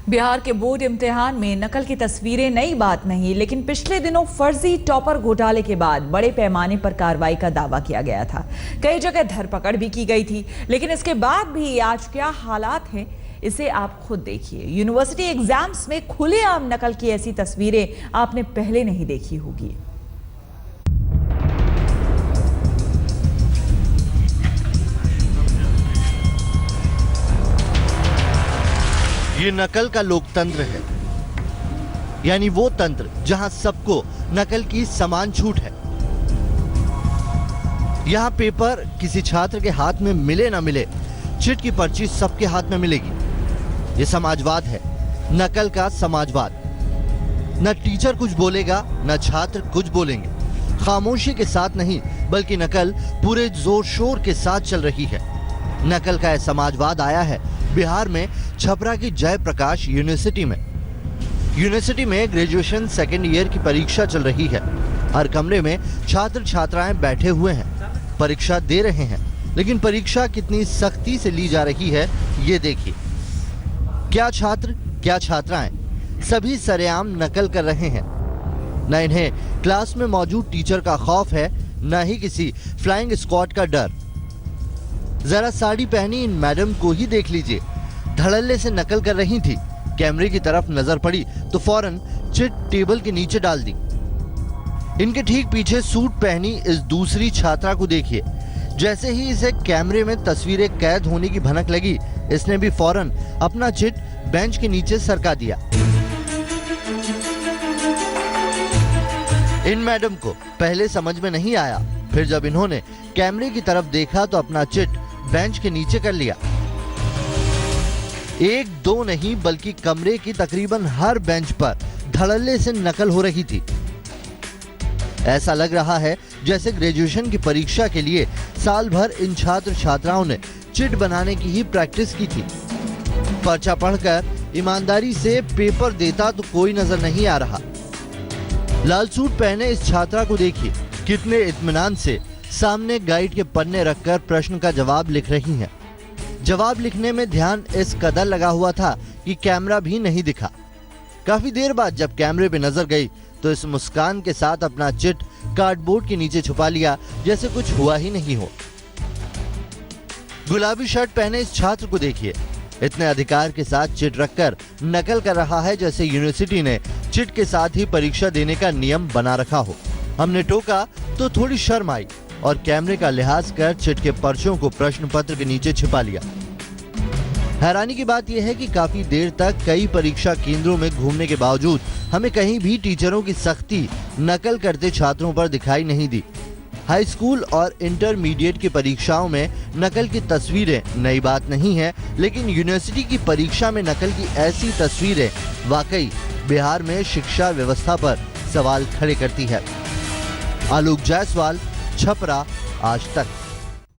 बिहार के बोर्ड इम्तिहान में नकल की तस्वीरें नई बात नहीं, लेकिन पिछले दिनों फर्जी टॉपर घोटाले के बाद बड़े पैमाने पर कार्रवाई का दावा किया गया था। कई जगह धरपकड़ भी की गई थी, लेकिन इसके बाद भी आज क्या हालात हैं इसे आप खुद देखिए। यूनिवर्सिटी एग्जाम्स में खुलेआम नकल की ऐसी तस्वीरें आपने पहले नहीं देखी होगी। ये नकल का लोकतंत्र है, यानी वो तंत्र जहां सबको नकल की समान छूट है। यहां पेपर किसी छात्र के हाथ में मिले ना मिले, चिट की पर्ची सबके हाथ में मिलेगी। ये समाजवाद है, नकल का समाजवाद। न टीचर कुछ बोलेगा, न छात्र कुछ बोलेंगे। खामोशी के साथ नहीं, बल्कि नकल पूरे जोर शोर के साथ चल रही है। नकल का यह समाजवाद आया है बिहार में छपरा की जयप्रकाश यूनिवर्सिटी में ग्रेजुएशन सेकेंड ईयर की परीक्षा चल रही है। हर कमरे में छात्र छात्राएं बैठे हुए हैं, परीक्षा दे रहे हैं। लेकिन परीक्षा कितनी सख्ती से ली जा रही है ये देखिए। क्या छात्र क्या छात्राएं सभी सरेआम नकल कर रहे हैं। न इन्हें क्लास में मौजूद टीचर का खौफ है, न ही किसी फ्लाइंग स्क्वाड का डर। जरा साड़ी पहनी इन मैडम को ही देख लीजिए, धड़ल्ले से नकल कर रही थी। कैमरे की तरफ नजर पड़ी तो फौरन चिट टेबल के नीचे डाल दी। इनके ठीक पीछे सूट पहनी इस दूसरी छात्रा को देखिए। जैसे ही इसे कैमरे में तस्वीरें कैद होने की भनक लगी, इसने भी फौरन अपना चिट बेंच के नीचे सरका दिया। इन मैडम को पहले समझ में नहीं आया, फिर जब इन्होंने कैमरे की तरफ देखा तो अपना चिट बेंच के नीचे कर लिया। एक दो नहीं, बल्कि कमरे की तकरीबन हर बेंच पर धड़ल्ले से नकल हो रही थी। ऐसा लग रहा है जैसे ग्रेजुएशन की परीक्षा के लिए साल भर इन छात्र छात्राओं ने चिट बनाने की ही प्रैक्टिस की थी। पर्चा पढ़कर ईमानदारी से पेपर देता तो कोई नजर नहीं आ रहा। लाल सूट पहने इस छात्रा को देखिए, कितने इत्मीनान से सामने गाइड के पन्ने रखकर प्रश्न का जवाब लिख रही हैं। जवाब लिखने में ध्यान इस कदर लगा हुआ था कि कैमरा भी नहीं दिखा। काफी देर बाद जब कैमरे पे नजर गई तो इस मुस्कान के साथ अपना चिट कार्डबोर्ड के नीचे छुपा लिया, जैसे कुछ हुआ ही नहीं हो। गुलाबी शर्ट पहने इस छात्र को देखिए, इतने अधिकार के साथ चिट रखकर नकल कर रहा है जैसे यूनिवर्सिटी ने चिट के साथ ही परीक्षा देने का नियम बना रखा हो। हमने टोका तो थोड़ी शर्म आई और कैमरे का लिहाज कर चिट के पर्चों को प्रश्न पत्र के नीचे छिपा लिया। हैरानी की बात यह है कि काफी देर तक कई परीक्षा केंद्रों में घूमने के बावजूद हमें कहीं भी टीचरों की सख्ती नकल करते छात्रों पर दिखाई नहीं दी। हाई स्कूल और इंटरमीडिएट की परीक्षाओं में नकल की तस्वीरें नई बात नहीं है, लेकिन यूनिवर्सिटी की परीक्षा में नकल की ऐसी तस्वीरें वाकई बिहार में शिक्षा व्यवस्था पर सवाल खड़े करती है। आलोक जायसवाल, छपरा, आज तक।